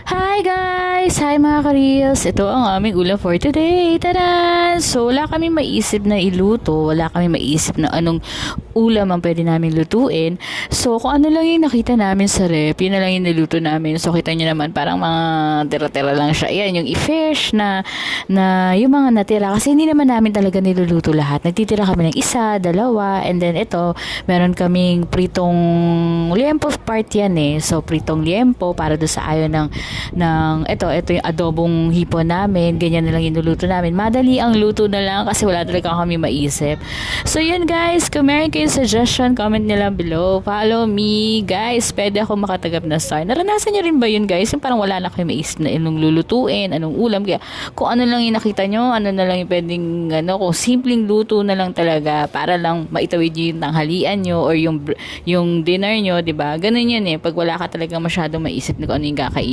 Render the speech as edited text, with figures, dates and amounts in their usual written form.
Hi guys! Hi mga ka-reels! Ito ang aming ulam for today. Taran! So wala kami maisip na iluto. Wala kami maisip na anong ulam ang pwede namin lutuin. So kung ano lang yung nakita namin sa rep, yun na lang yung niluto namin. So kita nyo naman parang mga tira-tira lang siya. Yan yung i-fish na yung mga natira. Kasi hindi naman namin talaga niluluto lahat. Nagtitira kami ng isa, dalawa, and then ito, meron kaming pritong liempo part yan eh. So pritong liempo para doon sa ayaw ng ito yung adobong hipon namin, ganyan na lang inuluto namin. Madali ang luto na lang kasi wala talaga kami maisip. So yun guys, kung meron kayong suggestion, comment nila below. Follow me guys, pwede ako makatagap na star. Naranasan nyo rin ba yun guys, yung parang wala na kayo maisip na anong lulutuin, anong ulam, kaya kung ano lang yung nakita nyo, ano na lang yung pwedeng kung simpleng luto na lang talaga para lang maitawid yung tanghalian nyo or yung dinner nyo, 'di ba? Ganun yun eh, pag wala ka talaga masyadong maisip na kung ano yung kakainin.